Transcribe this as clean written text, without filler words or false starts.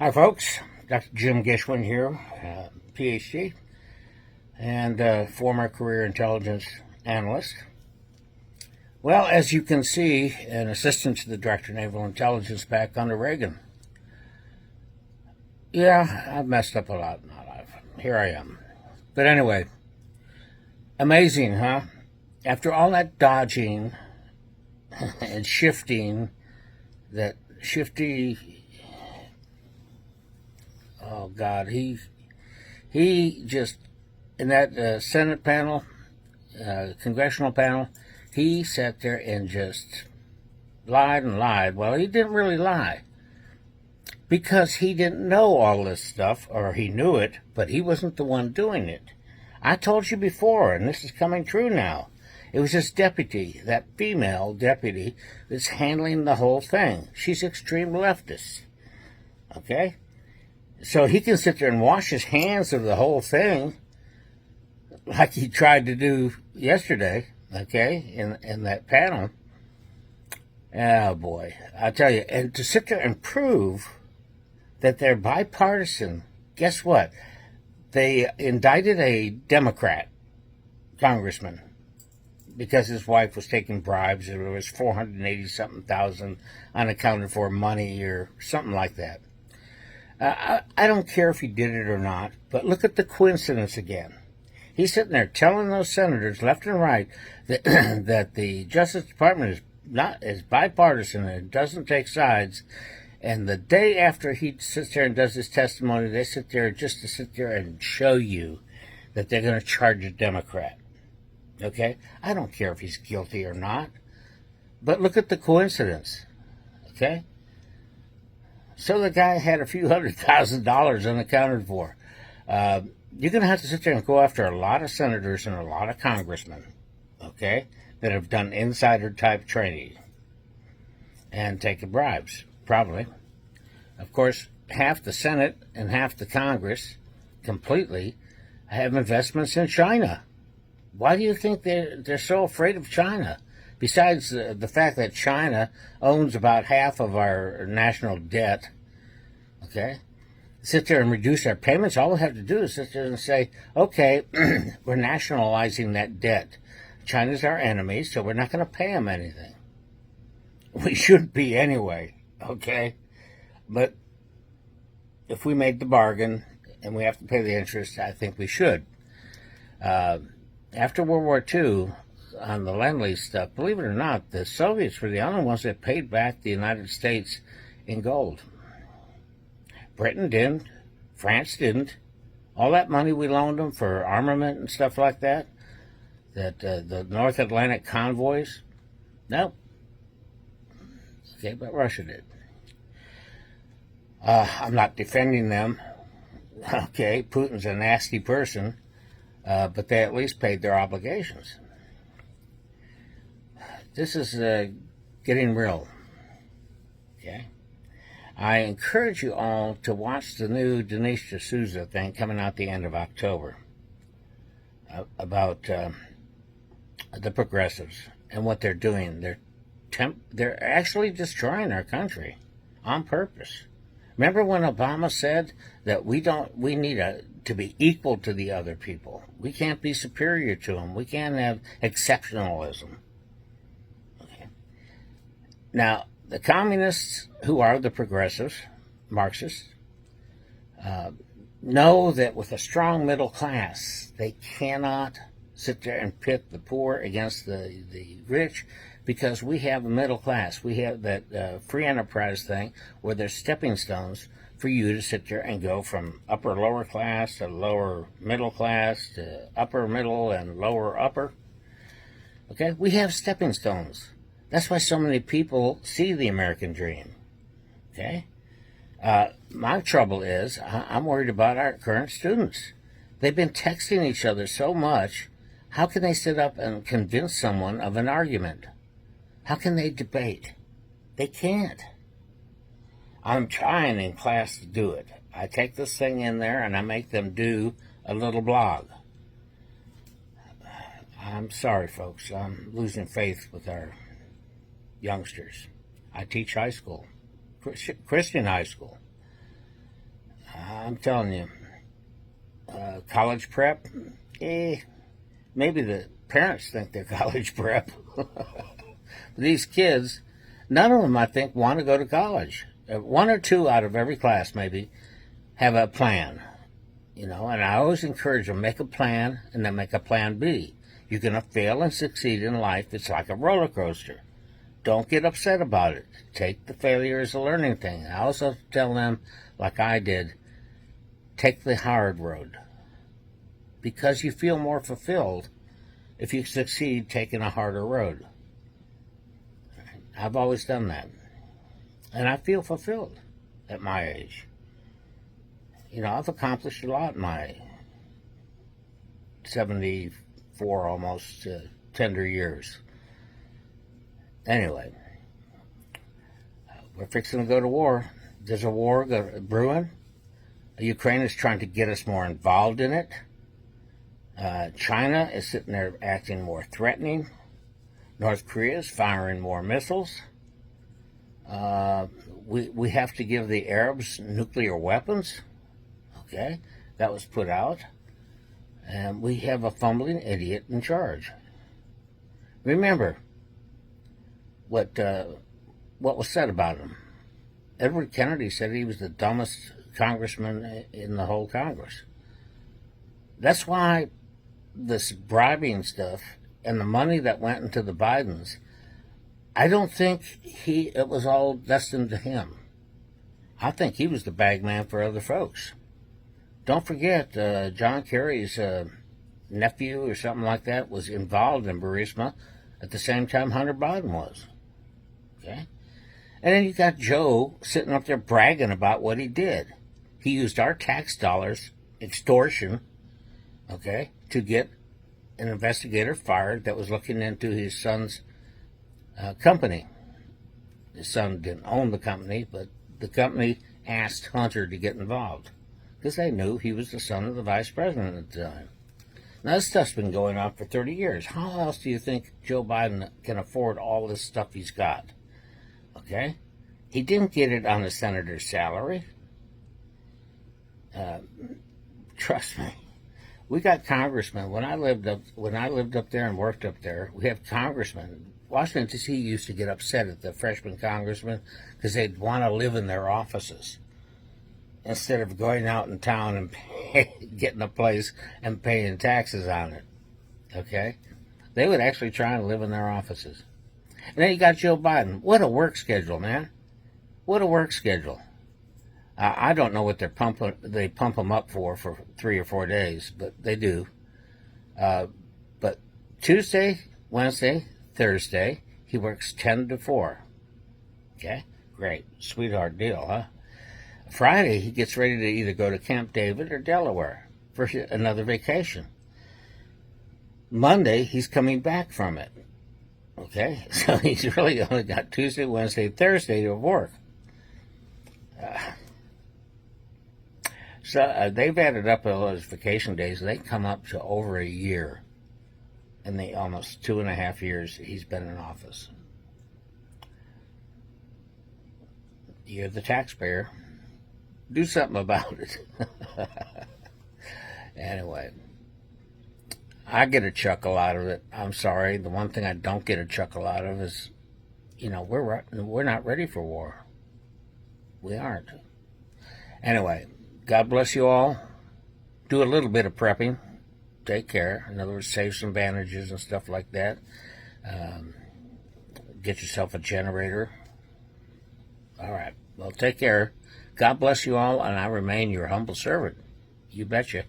Hi, folks. Dr. Jim Gishwin here, PhD, and former career intelligence analyst. Well, as you can see, an assistant to the Director of Naval Intelligence back under Reagan. Yeah, I've messed up a lot in my life. Here I am. But anyway, amazing, huh? After all that dodging and shifting, that shifty, oh God, he just, in that Senate panel, congressional panel, he sat there and just lied and lied. Well, he didn't really lie because he didn't know all this stuff, or he knew it, but he wasn't the one doing it. I told you before, and this is coming true now. It was his deputy, that female deputy, that's handling the whole thing. She's extreme leftist. Okay? So he can sit there and wash his hands of the whole thing like he tried to do yesterday, okay, in that panel. Oh, boy. I tell you, and to sit there and prove that they're bipartisan, guess what? They indicted a Democrat congressman because his wife was taking bribes. There was 480-something thousand unaccounted for money or something like that. I don't care if he did it or not, but look at the coincidence again. He's sitting there telling those senators left and right that that the Justice Department is bipartisan and it doesn't take sides. And the day after he sits there and does his testimony, they sit there just to sit there and show you that they're going to charge a Democrat. Okay? I don't care if he's guilty or not. But look at the coincidence. Okay? So the guy had a few $100,000 unaccounted for. You're going to have to sit there and go after a lot of senators and a lot of congressmen, okay, that have done insider-type trading and taken bribes, probably. Of course, half the Senate and half the Congress completely have investments in China. Why do you think they're so afraid of China? Besides the fact that China owns about half of our national debt, okay? Sit there and reduce our payments, all we have to do is sit there and say, okay, we're nationalizing that debt. China's our enemy, so we're not going to pay them anything. We shouldn't be anyway, okay? But if we made the bargain and we have to pay the interest, I think we should. After World War II, on the Lend-Lease stuff, believe it or not, the Soviets were the only ones that paid back the United States in gold. Britain didn't. France didn't. All that money we loaned them for armament and stuff like that, the North Atlantic convoys, nope. Okay, but Russia did. I'm not defending them. Okay, Putin's a nasty person, but they at least paid their obligations. This is getting real. Okay? I encourage you all to watch the new Denise D'Souza thing coming out the end of October about the progressives and what they're doing. They're actually destroying our country on purpose. Remember when Obama said that we need to be equal to the other people. We can't be superior to them. We can't have exceptionalism. Okay. Now, the communists, who are the progressives, Marxists, know that with a strong middle class, they cannot sit there and pit the poor against the rich, because we have a middle class. We have that free enterprise thing where there's stepping stones for you to sit there and go from upper lower class to lower middle class to upper middle and lower upper. Okay? We have stepping stones. That's why so many people see the American dream. Okay? My trouble is, I'm worried about our current students. They've been texting each other so much. How can they sit up and convince someone of an argument? How can they debate? They can't. I'm trying in class to do it. I take this thing in there and I make them do a little blog. I'm sorry, folks. I'm losing faith with our youngsters. I teach high school, Christian high school. I'm telling you, college prep, maybe the parents think they're college prep. These kids, none of them, I think, want to go to college. One or two out of every class, maybe, have a plan. And I always encourage them, make a plan and then make a plan B. You're going to fail and succeed in life. It's like a roller coaster. Don't get upset about it. Take the failure as a learning thing. I also tell them, like I did, take the hard road. Because you feel more fulfilled if you succeed taking a harder road. I've always done that. And I feel fulfilled at my age. I've accomplished a lot in my 74 almost tender years. Anyway, we're fixing to go to war. There's a war brewing. Ukraine is trying to get us more involved in it. China is sitting there acting more threatening. North Korea is firing more missiles. We have to give the Arabs nuclear weapons. Okay, that was put out. And we have a fumbling idiot in charge. Remember what was said about him. Edward Kennedy said he was the dumbest congressman in the whole Congress. That's why this bribing stuff and the money that went into the Bidens, I don't think it was all destined to him. I think he was the bag man for other folks. Don't forget, John Kerry's nephew or something like that was involved in Burisma at the same time Hunter Biden was. Okay? And then you got Joe sitting up there bragging about what he did. He used our tax dollars, extortion, okay, to get an investigator fired that was looking into his son's company. His son didn't own the company, but the company asked Hunter to get involved because they knew he was the son of the vice president at the time. Now, this stuff's been going on for 30 years. How else do you think Joe Biden can afford all this stuff he's got? Okay? He didn't get it on the senator's salary. Trust me. We got congressmen. When I lived up there and worked up there, we have congressmen. Washington, D.C. used to get upset at the freshman congressmen because they'd want to live in their offices instead of going out in town and getting a place and paying taxes on it. Okay? They would actually try and live in their offices. And then you got Joe Biden. What a work schedule, man. What a work schedule. I don't know what they pump them up for 3 or 4 days, but they do. But Tuesday, Wednesday, Thursday, he works 10 to 4. Okay? Great. Sweetheart deal, huh? Friday, he gets ready to either go to Camp David or Delaware for another vacation. Monday, he's coming back from it. Okay? So he's really only got Tuesday, Wednesday, Thursday to work. So they've added up all those vacation days. They come up to over a year in the almost 2.5 years he's been in office. You're the taxpayer. Do something about it. Anyway, I get a chuckle out of it. I'm sorry. The one thing I don't get a chuckle out of is, we're not ready for war. We aren't. Anyway, God bless you all. Do a little bit of prepping. Take care. In other words, save some bandages and stuff like that. Get yourself a generator. All right. Well, take care. God bless you all, and I remain your humble servant. You betcha.